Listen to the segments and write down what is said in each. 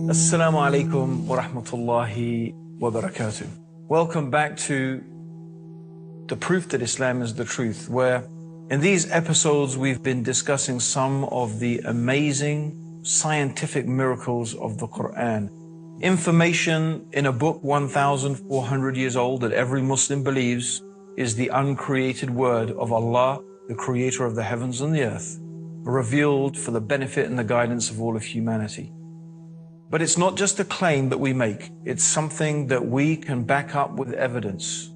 Assalamu alaikum wa rahmatullahi wa barakatuh. Welcome back to The Proof that Islam is the Truth, where in these episodes we've been discussing some of the amazing scientific miracles of the Quran. Information in a book 1,400 years old that every Muslim believes is the uncreated word of Allah, the creator of the heavens and the earth, revealed for the benefit and the guidance of all of humanity. But it's not just a claim that we make, it's something that we can back up with evidence.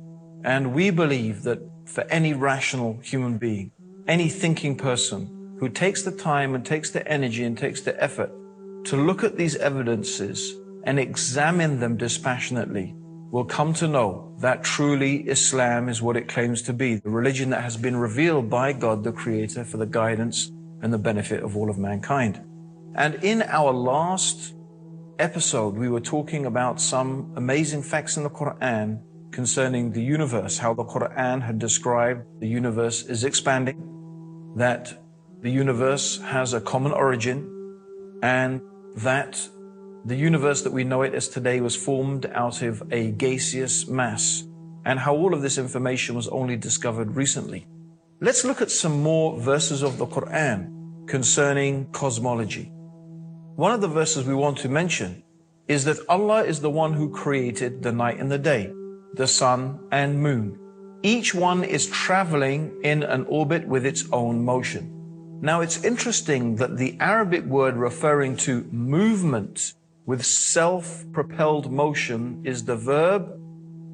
And we believe that for any rational human being, any thinking person who takes the time and takes the energy and takes the effort to look at these evidences and examine them dispassionately will come to know that truly Islam is what it claims to be, the religion that has been revealed by God the Creator for the guidance and the benefit of all of mankind. And in our last episode, we were talking about some amazing facts in the Quran concerning the universe, how the Quran had described the universe is expanding, that the universe has a common origin, and that the universe that we know it as today was formed out of a gaseous mass, and how all of this information was only discovered recently. Let's look at some more verses of the Quran concerning cosmology. One of the verses we want to mention is that Allah is the one who created the night and the day, the sun and moon. Each one is traveling in an orbit with its own motion. Now it's interesting that the Arabic word referring to movement with self-propelled motion is the verb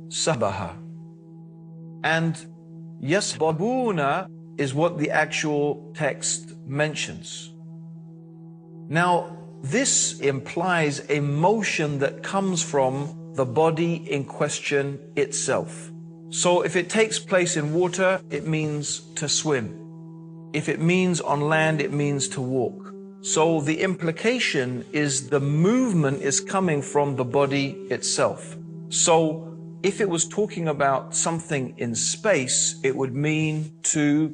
sabaha. And yasbabuna is what the actual text mentions. Now, this implies a motion that comes from the body in question itself. So if it takes place in water, it means to swim. If it means on land, it means to walk. So the implication is the movement is coming from the body itself. So if it was talking about something in space, it would mean to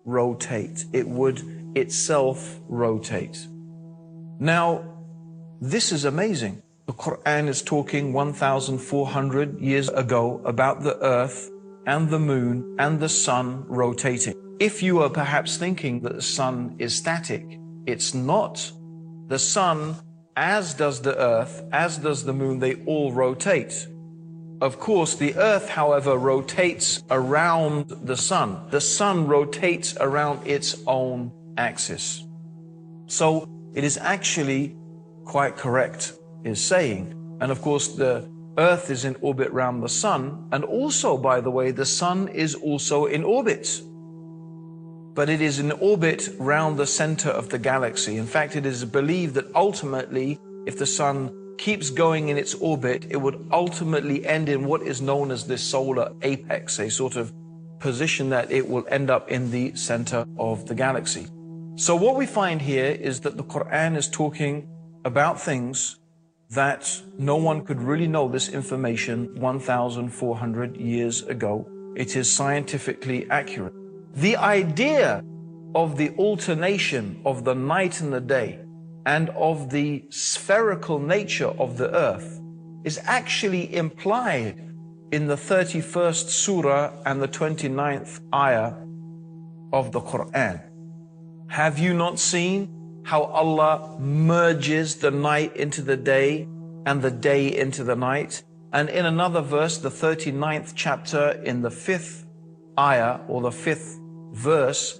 rotate. It would itself rotate. Now, this is amazing. The Quran is talking 1,400 years ago about the earth and the moon and the sun rotating. If you are perhaps thinking that the sun is static, it's not. The sun, as does the earth, as does the moon, they all rotate. Of course, the earth, however, rotates around the sun. The sun rotates around its own axis. So it is actually quite correct, is saying. And of course, the earth is in orbit around the sun. And also, by the way, the sun is also in orbit. But it is in orbit round the center of the galaxy. In fact, it is believed that ultimately, if the sun keeps going in its orbit, it would ultimately end in what is known as the solar apex, a sort of position that it will end up in the center of the galaxy. So what we find here is that the Quran is talking about things that no one could really know this information 1,400 years ago. It is scientifically accurate. The idea of the alternation of the night and the day and of the spherical nature of the earth is actually implied in the 31st surah and the 29th ayah of the Quran. Have you not seen how Allah merges the night into the day and the day into the night? And in another verse, the 39th chapter in the 5th ayah or the 5th verse,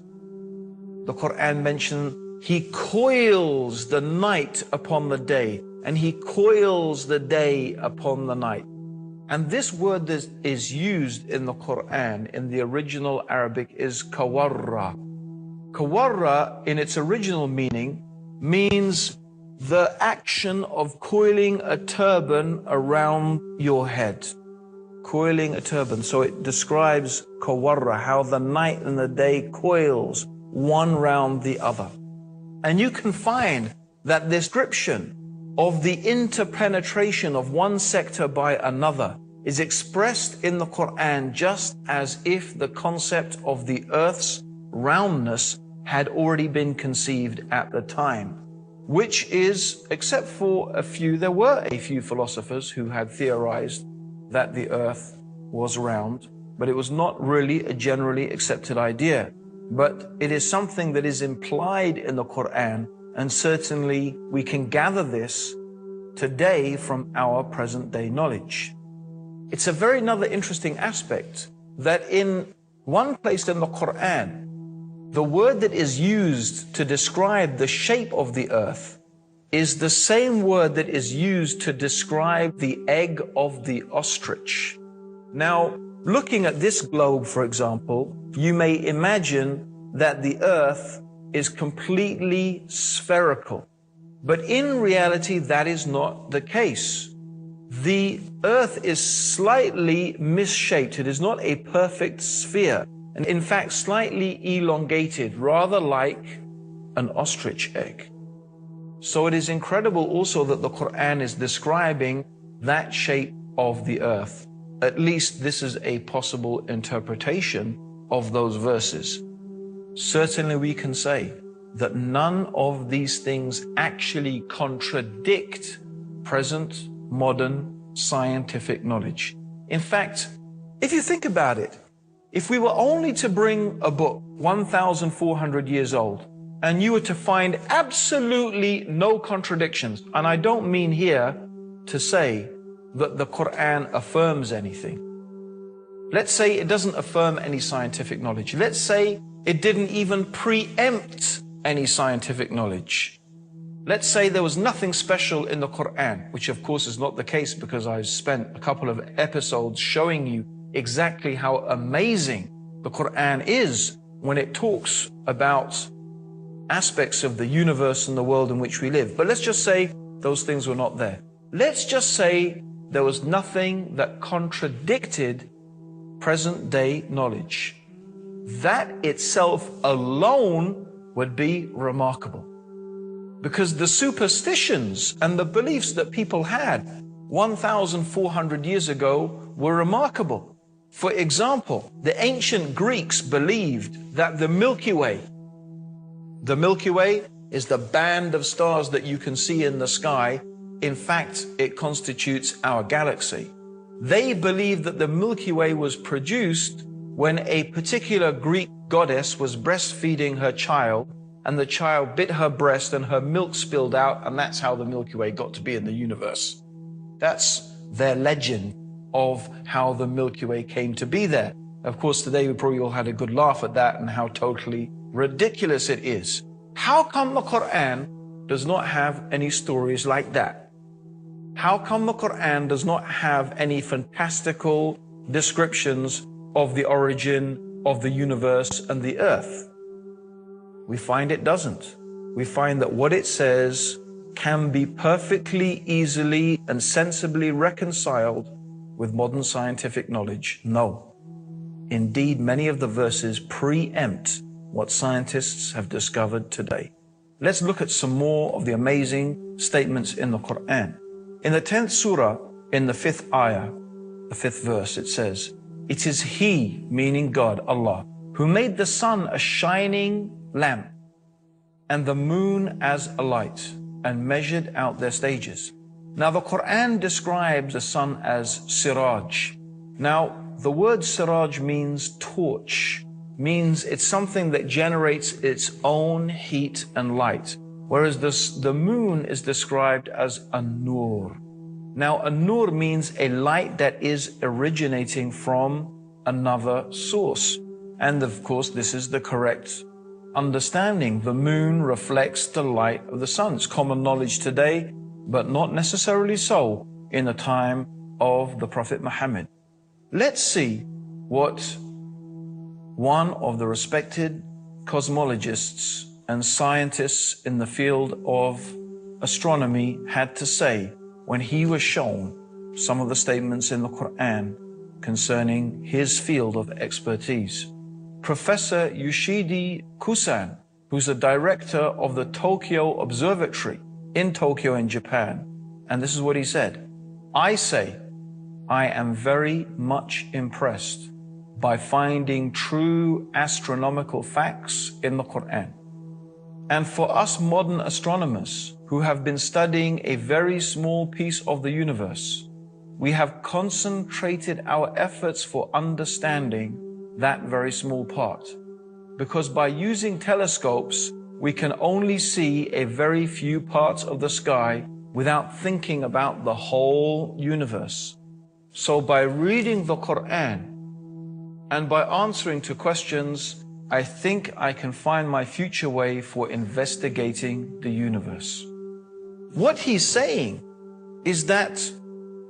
the Quran mentions He coils the night upon the day and He coils the day upon the night. And this word that is used in the Quran in the original Arabic is kawarra. Kawarra in its original meaning means the action of coiling a turban around your head. Coiling a turban. So it describes kawarra, how the night and the day coils one round the other. And you can find that description of the interpenetration of one sector by another is expressed in the Quran just as if the concept of the earth's roundness had already been conceived at the time, which is, except for there were a few philosophers who had theorized that the earth was round, but it was not really a generally accepted idea. But it is something that is implied in the Quran, and certainly we can gather this today from our present day knowledge. It's a very another interesting aspect that in one place in the Quran, the word that is used to describe the shape of the earth is the same word that is used to describe the egg of the ostrich. Now, looking at this globe, for example, you may imagine that the earth is completely spherical. But in reality, that is not the case. The earth is slightly misshaped. It is not a perfect sphere, and in fact, slightly elongated, rather like an ostrich egg. So it is incredible also that the Quran is describing that shape of the earth. At least this is a possible interpretation of those verses. Certainly we can say that none of these things actually contradict present modern scientific knowledge. In fact, if you think about it, if we were only to bring a book 1,400 years old and you were to find absolutely no contradictions, and I don't mean here to say that the Quran affirms anything. Let's say it doesn't affirm any scientific knowledge. Let's say it didn't even preempt any scientific knowledge. Let's say there was nothing special in the Quran, which of course is not the case because I've spent a couple of episodes showing you exactly how amazing the Quran is when it talks about aspects of the universe and the world in which we live. But let's just say those things were not there. Let's just say there was nothing that contradicted present day knowledge. That itself alone would be remarkable. Because the superstitions and the beliefs that people had 1,400 years ago were remarkable. For example, the ancient Greeks believed that the Milky Way is the band of stars that you can see in the sky. In fact, it constitutes our galaxy. They believed that the Milky Way was produced when a particular Greek goddess was breastfeeding her child, and the child bit her breast and her milk spilled out, and that's how the Milky Way got to be in the universe. That's their legend of how the Milky Way came to be there. Of course, today we probably all had a good laugh at that and how totally ridiculous it is. How come the Quran does not have any stories like that? How come the Quran does not have any fantastical descriptions of the origin of the universe and the earth? We find it doesn't. We find that what it says can be perfectly, easily, and sensibly reconciled with modern scientific knowledge. No. Indeed, many of the verses preempt what scientists have discovered today. Let's look at some more of the amazing statements in the Quran. In the 10th surah, in the 5th ayah, the 5th verse, it says, "It is He," meaning God, Allah, "who made the sun a shining lamp and the moon as a light and measured out their stages." Now the Quran describes the sun as siraj. Now the word siraj means torch, means it's something that generates its own heat and light, whereas the moon is described as a nur. Now a nur means a light that is originating from another source. And of course this is the correct understanding. The moon reflects the light of the sun. It's common knowledge today, but not necessarily so in the time of the Prophet Muhammad. Let's see what one of the respected cosmologists and scientists in the field of astronomy had to say when he was shown some of the statements in the Quran concerning his field of expertise. Professor Yoshidi Kusan, who's the director of the Tokyo Observatory in Tokyo in Japan, and this is what he said: "I say, I am very much impressed by finding true astronomical facts in the Quran. And for us modern astronomers who have been studying a very small piece of the universe, we have concentrated our efforts for understanding that very small part. Because by using telescopes, we can only see a very few parts of the sky without thinking about the whole universe. So by reading the Quran and by answering to questions, I think I can find my future way for investigating the universe. What he's saying is that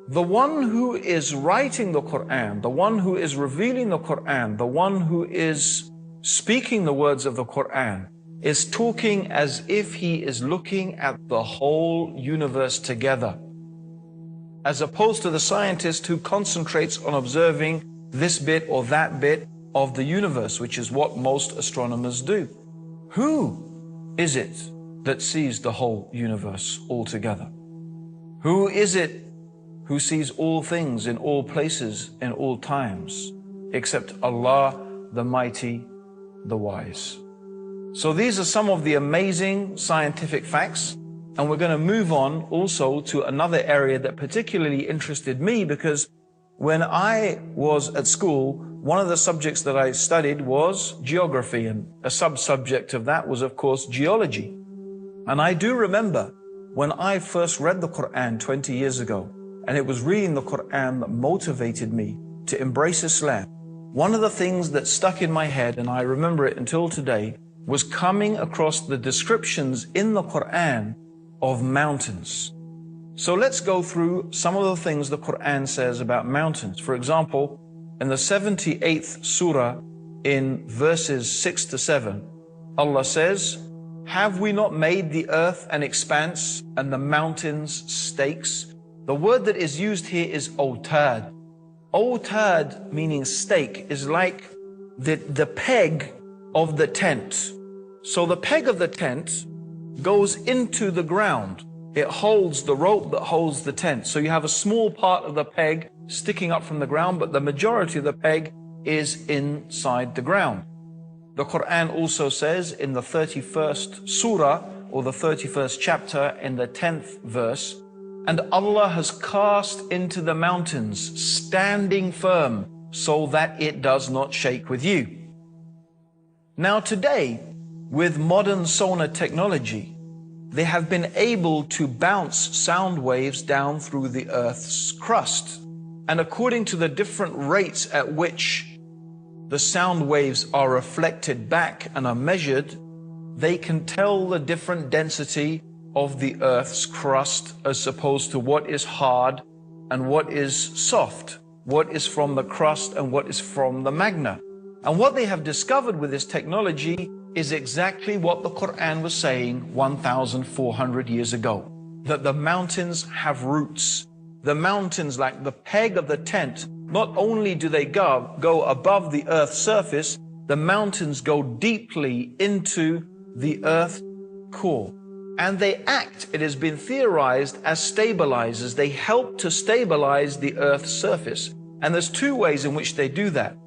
the one who is writing the Quran, the one who is revealing the Quran, the one who is speaking the words of the Quran, is talking as if he is looking at the whole universe together, as opposed to the scientist who concentrates on observing this bit or that bit of the universe, which is what most astronomers do. Who is it that sees the whole universe altogether? Who is it who sees all things in all places, in all times, except Allah, the Mighty, the Wise? So these are some of the amazing scientific facts, and we're going to move on also to another area that particularly interested me, because when I was at school, one of the subjects that I studied was geography, and a sub-subject of that was, of course, geology. And I do remember when I first read the Quran 20 years ago, and it was reading the Quran that motivated me to embrace Islam. One of the things that stuck in my head, and I remember it until today, was coming across the descriptions in the Quran of mountains. So let's go through some of the things the Quran says about mountains. For example, in the 78th surah, in verses 6 to 7, Allah says, "Have we not made the earth an expanse and the mountains stakes?" The word that is used here is awtad. Awtad, meaning stake, is like the peg of the tent. So the peg of the tent goes into the ground. It holds the rope that holds the tent. So you have a small part of the peg sticking up from the ground, but the majority of the peg is inside the ground. The Quran also says in the 31st surah, or the 31st chapter, in the 10th verse, "And Allah has cast into the mountains, standing firm, so that it does not shake with you." Now today, with modern sonar technology, they have been able to bounce sound waves down through the Earth's crust. And according to the different rates at which the sound waves are reflected back and are measured, they can tell the different density of the Earth's crust as opposed to what is hard and what is soft, what is from the crust and what is from the magma. And what they have discovered with this technology is exactly what the Quran was saying 1,400 years ago, that the mountains have roots. The mountains, like the peg of the tent, not only do they go above the earth's surface, the mountains go deeply into the earth core. And they act, it has been theorized, as stabilizers. They help to stabilize the earth's surface. And there's two ways in which they do that.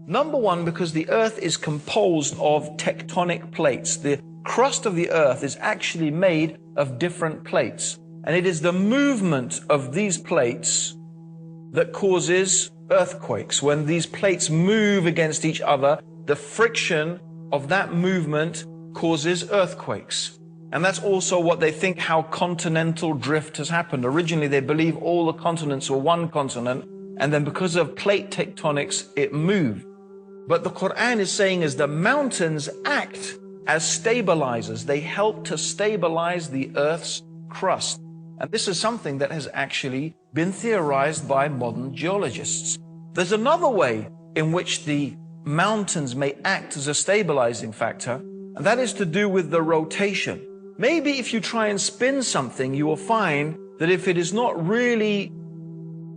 Number one, because the earth is composed of tectonic plates. The crust of the earth is actually made of different plates. And it is the movement of these plates that causes earthquakes. When these plates move against each other, the friction of that movement causes earthquakes. And that's also what they think how continental drift has happened. Originally, they believe all the continents were one continent, and then because of plate tectonics, it moved. But the Quran is saying is the mountains act as stabilizers. They help to stabilize the earth's crust. And this is something that has actually been theorized by modern geologists. There's another way in which the mountains may act as a stabilizing factor, and that is to do with the rotation. Maybe if you try and spin something, you will find that if it is not really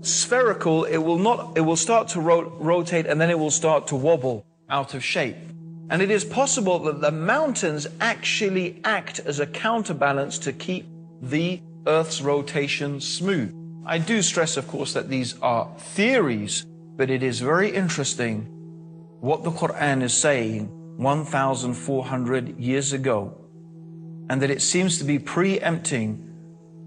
spherical, it will start to rotate, and then it will start to wobble out of shape. And it is possible that the mountains actually act as a counterbalance to keep the Earth's rotation smooth. I do stress, of course, that these are theories, but it is very interesting what the Quran is saying 1,400 years ago, and that it seems to be preempting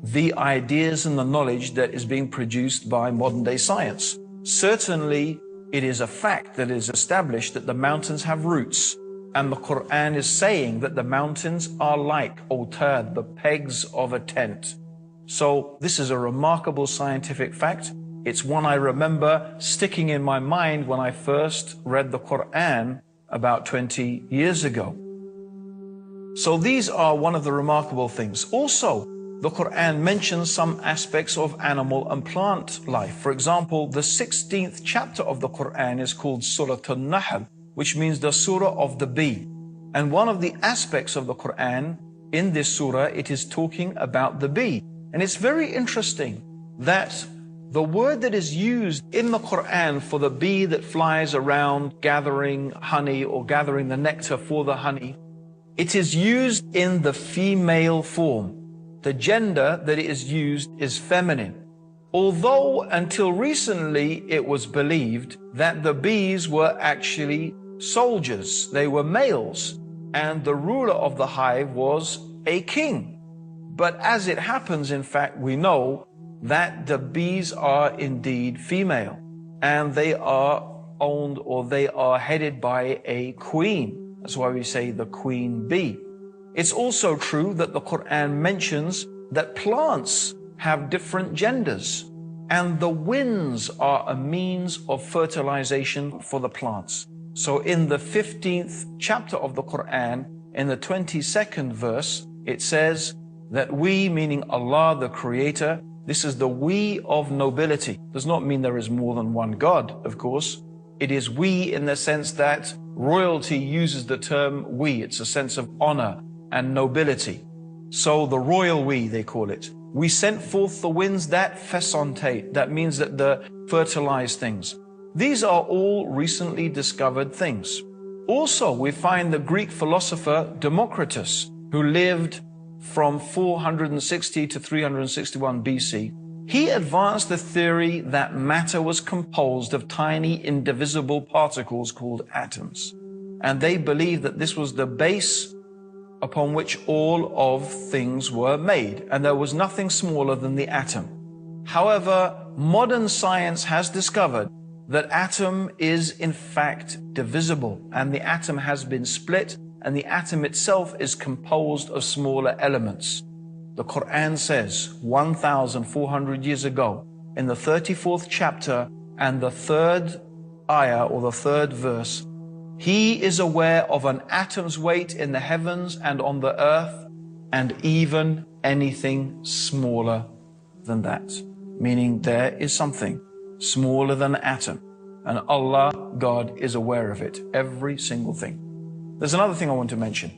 the ideas and the knowledge that is being produced by modern day science. Certainly, it is a fact that is established that the mountains have roots, and the Quran is saying that the mountains are like autad, the pegs of a tent. So this is a remarkable scientific fact. It's one I remember sticking in my mind when I first read the Quran about 20 years ago. So these are one of the remarkable things. Also, the Quran mentions some aspects of animal and plant life. For example, the 16th chapter of the Quran is called Surah An-Nahl, which means the Surah of the bee. And one of the aspects of the Quran in this surah, it is talking about the bee. And it's very interesting that the word that is used in the Quran for the bee that flies around gathering honey or gathering the nectar for the honey, it is used in the female form. The gender that it is used is feminine. Although until recently it was believed that the bees were actually soldiers, they were males, and the ruler of the hive was a king. But as it happens, in fact, we know that the bees are indeed female, and they are owned or they are headed by a queen. That's why we say the queen bee. It's also true that the Quran mentions that plants have different genders, and the winds are a means of fertilization for the plants. So in the 15th chapter of the Quran, in the 22nd verse, it says that we, meaning Allah the Creator, this is the we of nobility. Does not mean there is more than one God, of course. It is we in the sense that royalty uses the term we. It's a sense of honor and nobility. So the royal we, they call it. We sent forth the winds that fesontate. That means that the fertilize things. These are all recently discovered things. Also, we find the Greek philosopher Democritus, who lived from 460 to 361 BC. He advanced the theory that matter was composed of tiny indivisible particles called atoms. And they believed that this was the base upon which all of things were made, and there was nothing smaller than the atom. However, modern science has discovered that atom is in fact divisible, and the atom has been split, and the atom itself is composed of smaller elements. The Quran says 1,400 years ago in the 34th chapter and the 3rd ayah or the 3rd verse, He is aware of an atom's weight in the heavens and on the earth, and even anything smaller than that. Meaning there is something smaller than an atom, and Allah, God, is aware of it, every single thing. There's another thing I want to mention.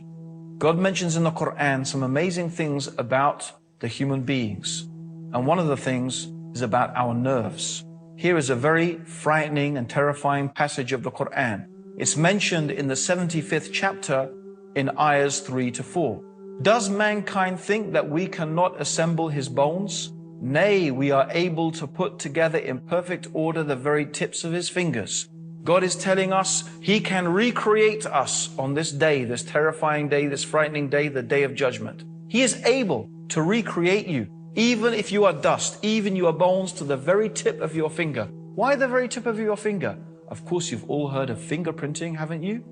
God mentions in the Quran some amazing things about the human beings, and one of the things is about our nerves. Here is a very frightening and terrifying passage of the Quran. It's mentioned in the 75th chapter in ayahs 3 to 4. Does mankind think that we cannot assemble his bones? Nay, we are able to put together in perfect order the very tips of his fingers. God is telling us He can recreate us on this day, this terrifying day, this frightening day, the day of judgment. He is able to recreate you, even if you are dust, even your bones to the very tip of your finger. Why the very tip of your finger? Of course, you've all heard of fingerprinting, haven't you?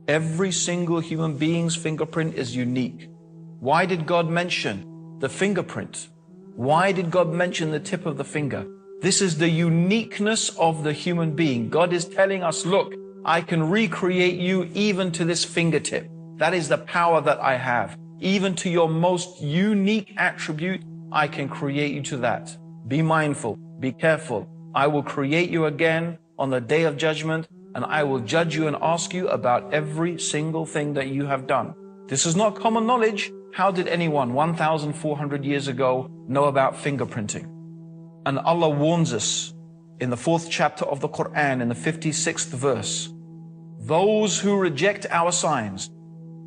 Every single human being's fingerprint is unique. Why did God mention the fingerprint? Why did God mention the tip of the finger? This is the uniqueness of the human being. God is telling us, look, I can recreate you even to this fingertip. That is the power that I have. Even to your most unique attribute, I can create you to that. Be mindful, be careful. I will create you again on the day of judgment, and I will judge you and ask you about every single thing that you have done. This is not common knowledge. How did anyone 1,400 years ago know about fingerprinting? And Allah warns us in the 4th chapter of the Quran, in the 56th verse, those who reject our signs,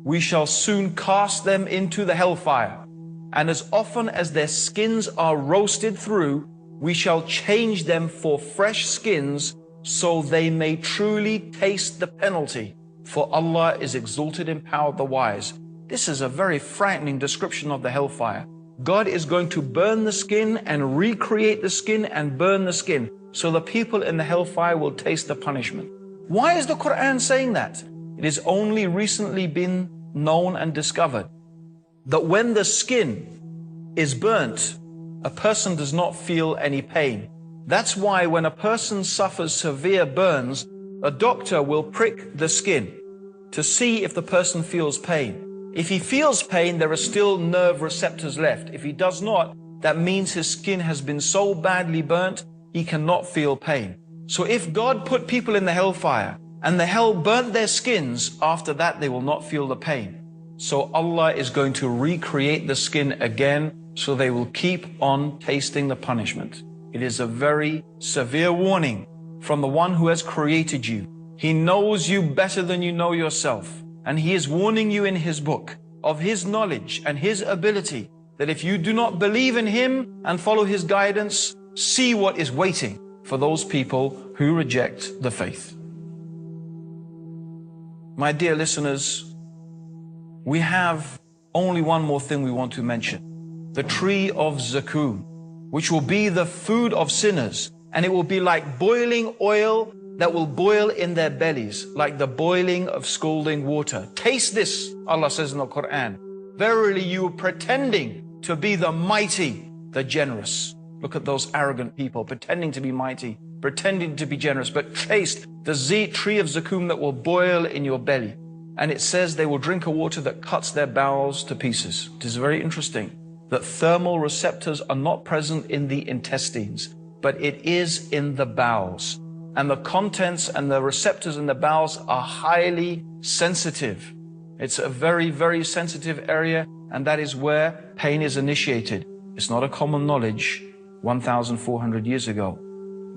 we shall soon cast them into the hellfire. And as often as their skins are roasted through, we shall change them for fresh skins so they may truly taste the penalty. For Allah is exalted in power, the wise. This is a very frightening description of the hellfire. God is going to burn the skin and recreate the skin and burn the skin, so the people in the hellfire will taste the punishment. Why is the Quran saying that? It has only recently been known and discovered that when the skin is burnt, a person does not feel any pain. That's why when a person suffers severe burns, a doctor will prick the skin to see if the person feels pain. If he feels pain, there are still nerve receptors left. If he does not, that means his skin has been so badly burnt, he cannot feel pain. So if God put people in the hellfire and the hell burnt their skins, after that they will not feel the pain. So Allah is going to recreate the skin again, so they will keep on tasting the punishment. It is a very severe warning from the one who has created you. He knows you better than you know yourself. And He is warning you in His book of His knowledge and His ability, that if you do not believe in Him and follow His guidance, see what is waiting for those people who reject the faith. My dear listeners, we have only one more thing we want to mention. The tree of Zakum, which will be the food of sinners, and it will be like boiling oil that will boil in their bellies, like the boiling of scalding water. Taste this, Allah says in the Quran. Verily you are pretending to be the mighty, the generous. Look at those arrogant people pretending to be mighty, pretending to be generous, but taste the tree of Zakum that will boil in your belly. And it says they will drink a water that cuts their bowels to pieces. It is very interesting that thermal receptors are not present in the intestines, but it is in the bowels. And the contents and the receptors in the bowels are highly sensitive. It's a very, very sensitive area, and that is where pain is initiated. It's not a common knowledge 1,400 years ago,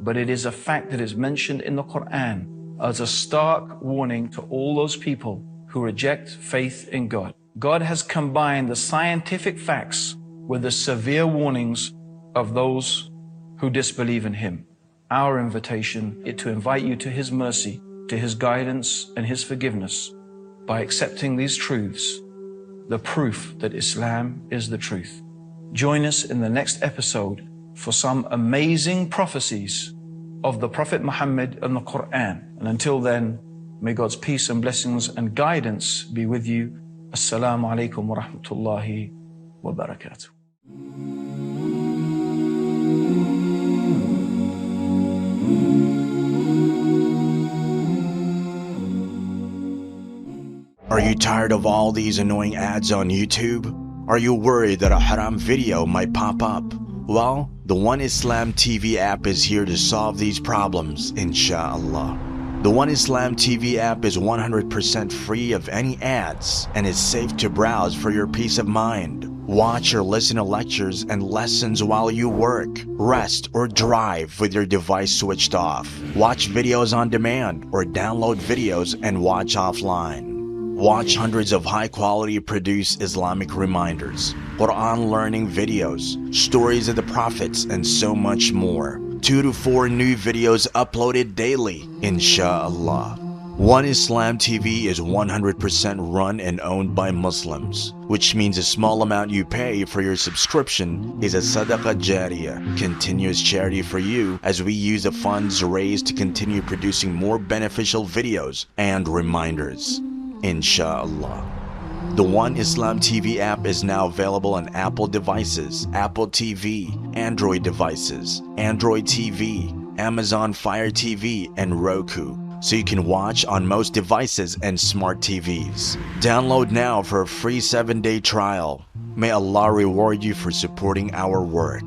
but it is a fact that is mentioned in the Quran as a stark warning to all those people who reject faith in God. God has combined the scientific facts with the severe warnings of those who disbelieve in Him. Our invitation is to invite you to His mercy, to His guidance and His forgiveness by accepting these truths, the proof that Islam is the truth. Join us in the next episode for some amazing prophecies of the Prophet Muhammad and the Quran. And until then, may God's peace and blessings and guidance be with you. Assalamu alaikum wa rahmatullahi wa barakatuh. Are you tired of all these annoying ads on YouTube? Are you worried that a haram video might pop up? Well, the One Islam TV app is here to solve these problems, inshallah. The One Islam TV app is 100% free of any ads and is safe to browse for your peace of mind. Watch or listen to lectures and lessons while you work, rest, or drive with your device switched off. Watch videos on demand or download videos and watch offline. Watch hundreds of high-quality produced Islamic reminders, Quran learning videos, stories of the prophets, and so much more. 2 to 4 new videos uploaded daily, inshallah. One Islam TV is 100% run and owned by Muslims, which means a small amount you pay for your subscription is a sadaqah jariyah, continuous charity for you, as we use the funds raised to continue producing more beneficial videos and reminders, inshallah. The One Islam TV app is now available on Apple devices, Apple TV, Android devices, Android TV, Amazon Fire TV, and Roku, so you can watch on most devices and smart TVs. Download now for a free 7-day trial. May Allah reward you for supporting our work.